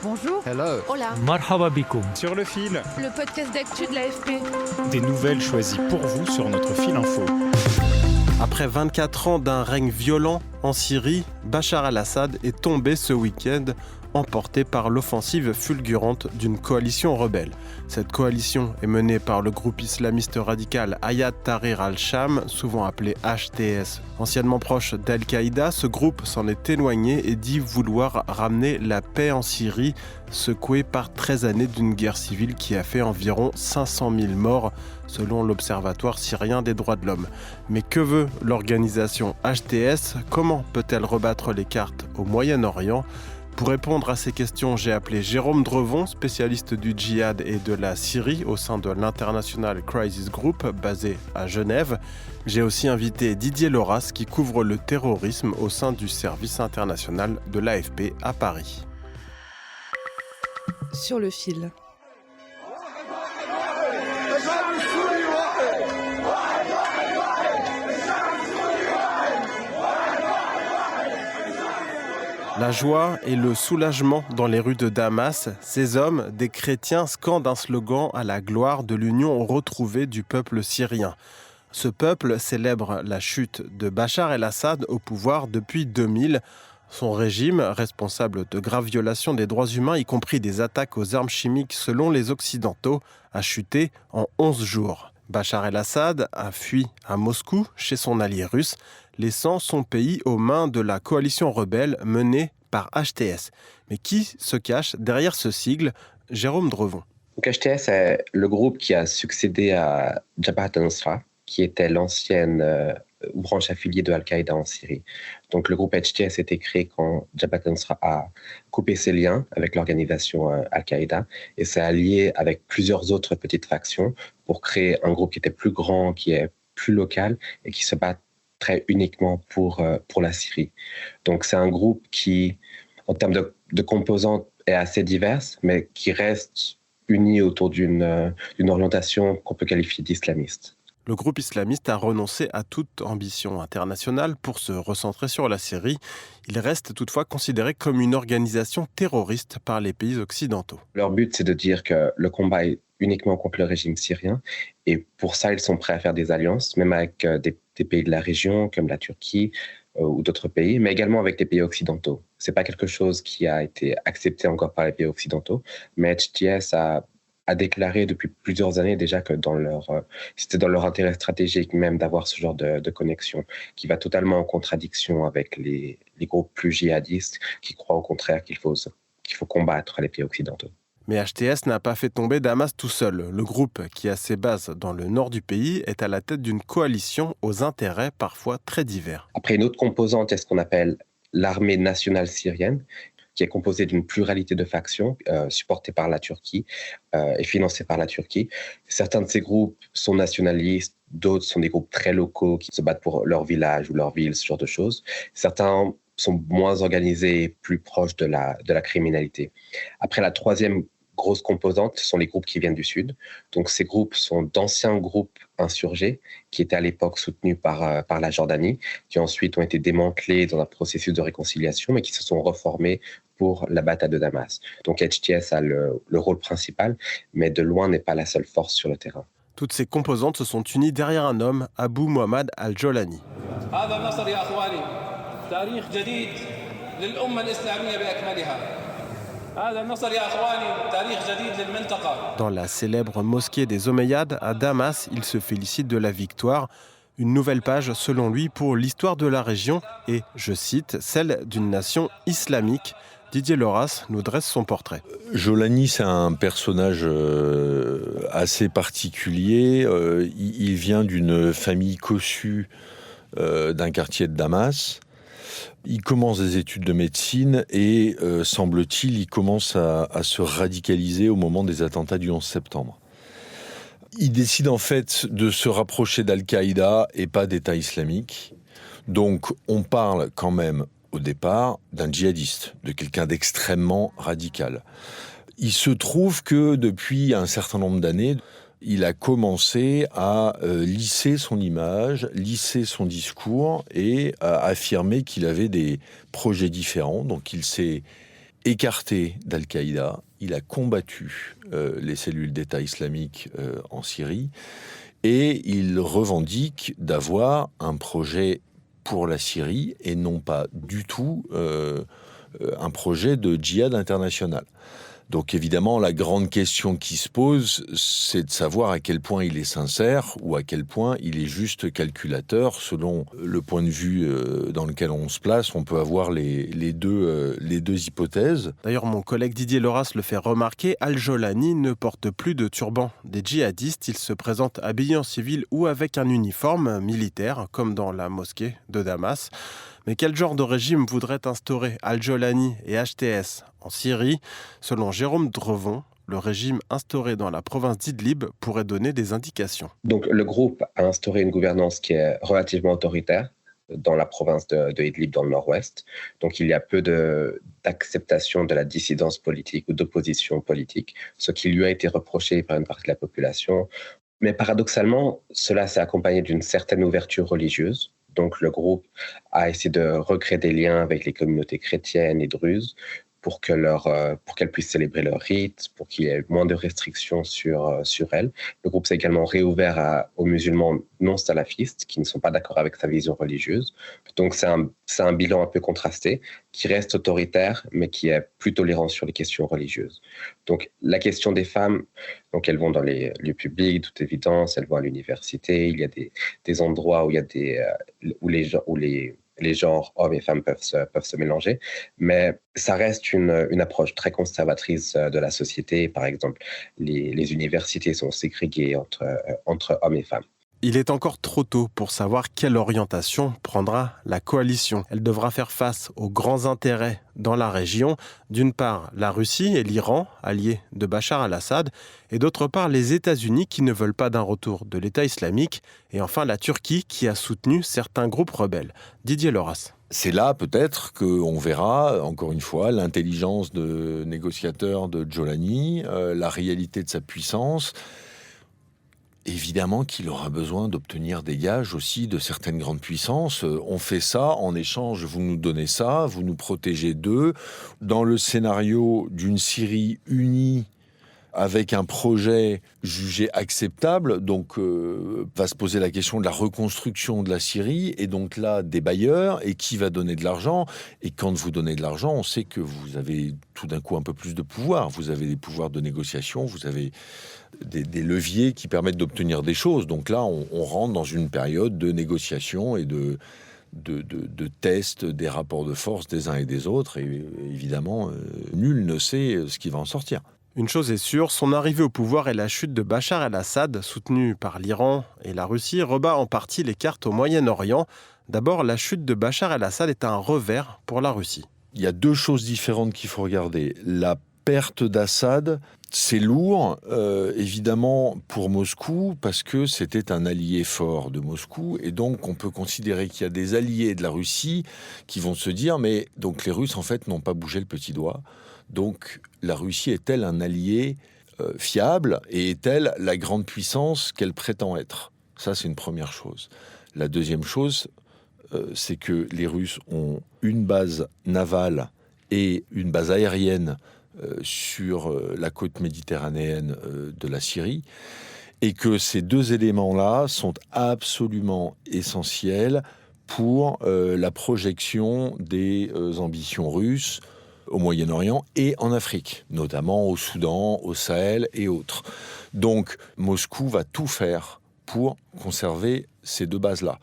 Bonjour. Hello. Hola. Marhaba bikoum. Sur le fil, Le podcast d'actu de l'AFP. des nouvelles choisies pour vous sur notre fil info. Après 24 ans d'un règne violent en Syrie, Bachar al-Assad est tombé ce week-end, emporté par l'offensive fulgurante d'une coalition rebelle. Cette coalition est menée par le groupe islamiste radical Hayat Tahrir al-Sham, souvent appelé HTS. Anciennement proche d'Al-Qaïda, ce groupe s'en est éloigné et dit vouloir ramener la paix en Syrie, secouée par 13 années d'une guerre civile qui a fait environ 500 000 morts, selon l'Observatoire syrien des droits de l'homme. Mais que veut l'organisation HTS ? Comment peut-elle rebattre les cartes au Moyen-Orient ? Pour répondre à ces questions, j'ai appelé Jérôme Drevon, spécialiste du djihad et de la Syrie au sein de l'International Crisis Group, basé à Genève. J'ai aussi invité Didier Loras, qui couvre le terrorisme au sein du service international de l'AFP à Paris. Sur le fil. La joie et le soulagement dans les rues de Damas, ces hommes, des chrétiens, scandent un slogan à la gloire de l'union retrouvée du peuple syrien. Ce peuple célèbre la chute de Bachar el-Assad au pouvoir depuis 2000. Son régime, responsable de graves violations des droits humains, y compris des attaques aux armes chimiques selon les Occidentaux, a chuté en 11 jours. Bachar el-Assad a fui à Moscou chez son allié russe, laissant son pays aux mains de la coalition rebelle menée par HTS. Mais qui se cache derrière ce sigle ? Jérôme Drevon. Donc HTS est le groupe qui a succédé à Jabhat al-Nusra, qui était l'ancienne branche affiliée de Al-Qaïda en Syrie. Donc le groupe HTS a été créé quand Jabhat al-Nusra a coupé ses liens avec l'organisation Al-Qaïda et s'est allié avec plusieurs autres petites factions pour créer un groupe qui était plus grand, qui est plus local et qui se bat très uniquement pour la Syrie. Donc c'est un groupe qui, en termes de composantes, est assez diverse, mais qui reste uni autour d'une orientation qu'on peut qualifier d'islamiste. Le groupe islamiste a renoncé à toute ambition internationale pour se recentrer sur la Syrie. Il reste toutefois considéré comme une organisation terroriste par les pays occidentaux. Leur but, c'est de dire que le combat est uniquement contre le régime syrien. Et pour ça, ils sont prêts à faire des alliances, même avec des pays de la région, comme la Turquie ou d'autres pays, mais également avec des pays occidentaux. Ce n'est pas quelque chose qui a été accepté encore par les pays occidentaux, mais HTS a déclaré depuis plusieurs années déjà que c'était dans leur intérêt stratégique même d'avoir ce genre de connexion, qui va totalement en contradiction avec les groupes plus djihadistes qui croient au contraire qu'il faut combattre les pays occidentaux. Mais HTS n'a pas fait tomber Damas tout seul. Le groupe, qui a ses bases dans le nord du pays, est à la tête d'une coalition aux intérêts parfois très divers. Après, une autre composante est ce qu'on appelle l'armée nationale syrienne, qui est composée d'une pluralité de factions supportées par la Turquie et financées par la Turquie. Certains de ces groupes sont nationalistes, d'autres sont des groupes très locaux qui se battent pour leur village ou leur ville, ce genre de choses. Certains sont moins organisés, plus proches de la criminalité. Après, la troisième grosse composante, ce sont les groupes qui viennent du Sud. Donc ces groupes sont d'anciens groupes insurgés qui étaient à l'époque soutenus par la Jordanie, qui ensuite ont été démantelés dans un processus de réconciliation, mais qui se sont reformés pour la bataille de Damas. Donc HTS a le rôle principal, mais de loin n'est pas la seule force sur le terrain. Toutes ces composantes se sont unies derrière un homme, Abu Muhammad al-Jolani. Dans la célèbre mosquée des Omeyyades à Damas, il se félicite de la victoire. Une nouvelle page, selon lui, pour l'histoire de la région et, je cite, celle d'une nation islamique. Didier Loras nous dresse son portrait. Jolani, c'est un personnage assez particulier. Il vient d'une famille cossue d'un quartier de Damas. Il commence des études de médecine et, semble-t-il, il commence à se radicaliser au moment des attentats du 11 septembre. Il décide en fait de se rapprocher d'Al-Qaïda et pas d'État islamique. Donc on parle quand même au départ d'un djihadiste, de quelqu'un d'extrêmement radical. Il se trouve que depuis un certain nombre d'années, il a commencé à lisser son image, lisser son discours et à affirmer qu'il avait des projets différents. Donc il s'est écarté d'Al-Qaïda, il a combattu les cellules d'État islamique en Syrie, et il revendique d'avoir un projet pour la Syrie et non pas du tout un projet de djihad international. Donc évidemment, la grande question qui se pose, c'est de savoir à quel point il est sincère ou à quel point il est juste calculateur. Selon le point de vue dans lequel on se place, on peut avoir les deux hypothèses. D'ailleurs, mon collègue Didier Loras le fait remarquer, Al-Jolani ne porte plus de turban. Des djihadistes, il se présente habillé en civil ou avec un uniforme militaire, comme dans la mosquée de Damas. Mais quel genre de régime voudrait instaurer Al-Jolani et HTS en Syrie ? Selon Jérôme Drevon, le régime instauré dans la province d'Idlib pourrait donner des indications. Donc le groupe a instauré une gouvernance qui est relativement autoritaire dans la province de Idlib, dans le nord-ouest. Donc il y a peu d'acceptation de la dissidence politique ou d'opposition politique, ce qui lui a été reproché par une partie de la population. Mais paradoxalement, cela s'est accompagné d'une certaine ouverture religieuse. Donc le groupe a essayé de recréer des liens avec les communautés chrétiennes et druzes pour qu'elles puissent célébrer leurs rites, pour qu'il y ait moins de restrictions sur elles. Le groupe s'est également réouvert aux musulmans non salafistes qui ne sont pas d'accord avec sa vision religieuse. Donc c'est un bilan un peu contrasté, qui reste autoritaire, mais qui est plus tolérant sur les questions religieuses. Donc la question des femmes, donc elles vont dans les lieux publics, de toute évidence, elles vont à l'université, il y a des endroits où les genres hommes et femmes peuvent se mélanger, mais ça reste une approche très conservatrice de la société. Par exemple, les universités sont ségrégées entre hommes et femmes. Il est encore trop tôt pour savoir quelle orientation prendra la coalition. Elle devra faire face aux grands intérêts dans la région. D'une part, la Russie et l'Iran, alliés de Bachar al-Assad, et d'autre part, les États-Unis qui ne veulent pas d'un retour de l'État islamique, et enfin la Turquie qui a soutenu certains groupes rebelles. Didier Loras. C'est là peut-être qu'on verra, encore une fois, l'intelligence de négociateur de Jolani, la réalité de sa puissance. Évidemment qu'il aura besoin d'obtenir des gages aussi de certaines grandes puissances. On fait ça en échange, vous nous donnez ça, vous nous protégez d'eux. Dans le scénario d'une Syrie unie avec un projet jugé acceptable, donc va se poser la question de la reconstruction de la Syrie, et donc là, des bailleurs, et qui va donner de l'argent. Et quand vous donnez de l'argent, on sait que vous avez tout d'un coup un peu plus de pouvoir. Vous avez des pouvoirs de négociation, vous avez des leviers qui permettent d'obtenir des choses. Donc là, on rentre dans une période de négociation et de test des rapports de force des uns et des autres. Et évidemment, nul ne sait ce qui va en sortir. Une chose est sûre, son arrivée au pouvoir et la chute de Bachar el-Assad, soutenu par l'Iran et la Russie, rebat en partie les cartes au Moyen-Orient. D'abord, la chute de Bachar el-Assad est un revers pour la Russie. Il y a deux choses différentes qu'il faut regarder. La perte d'Assad, c'est lourd, évidemment, pour Moscou, parce que c'était un allié fort de Moscou, et donc on peut considérer qu'il y a des alliés de la Russie qui vont se dire, mais donc les Russes, en fait, n'ont pas bougé le petit doigt. Donc la Russie est-elle un allié fiable, et est-elle la grande puissance qu'elle prétend être ? Ça, c'est une première chose. La deuxième chose, c'est que les Russes ont une base navale et une base aérienne sur la côte méditerranéenne de la Syrie, et que ces deux éléments-là sont absolument essentiels pour la projection des ambitions russes au Moyen-Orient et en Afrique, notamment au Soudan, au Sahel et autres. Donc Moscou va tout faire pour conserver ces deux bases-là.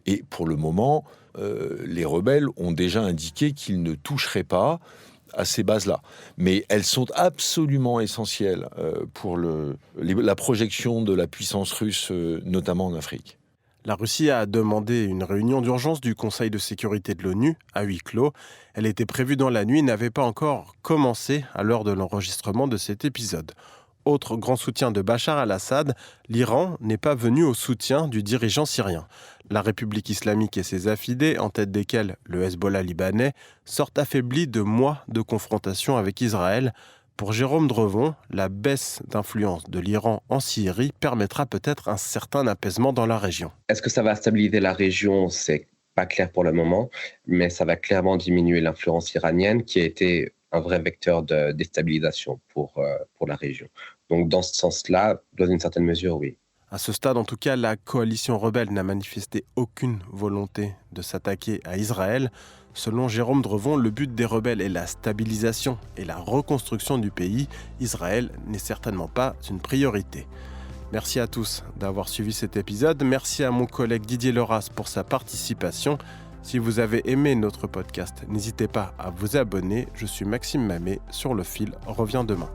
Et pour le moment, les rebelles ont déjà indiqué qu'ils ne toucheraient pas à ces bases-là. Mais elles sont absolument essentielles pour la projection de la puissance russe, notamment en Afrique. La Russie a demandé une réunion d'urgence du Conseil de sécurité de l'ONU à huis clos. Elle était prévue dans la nuit et n'avait pas encore commencé à l'heure de l'enregistrement de cet épisode. Autre grand soutien de Bachar al-Assad, l'Iran n'est pas venu au soutien du dirigeant syrien. La République islamique et ses affidés, en tête desquels le Hezbollah libanais, sortent affaiblis de mois de confrontation avec Israël. Pour Jérôme Drevon, la baisse d'influence de l'Iran en Syrie permettra peut-être un certain apaisement dans la région. Est-ce que ça va stabiliser la région ? C'est pas clair pour le moment, mais ça va clairement diminuer l'influence iranienne qui a été un vrai vecteur de déstabilisation pour la région. Donc dans ce sens-là, dans une certaine mesure, oui. À ce stade, en tout cas, la coalition rebelle n'a manifesté aucune volonté de s'attaquer à Israël. Selon Jérôme Drevon, le but des rebelles est la stabilisation et la reconstruction du pays. Israël n'est certainement pas une priorité. Merci à tous d'avoir suivi cet épisode. Merci à mon collègue Didier Leras pour sa participation. Si vous avez aimé notre podcast, n'hésitez pas à vous abonner. Je suis Maxime Mamet sur Le Fil revient demain.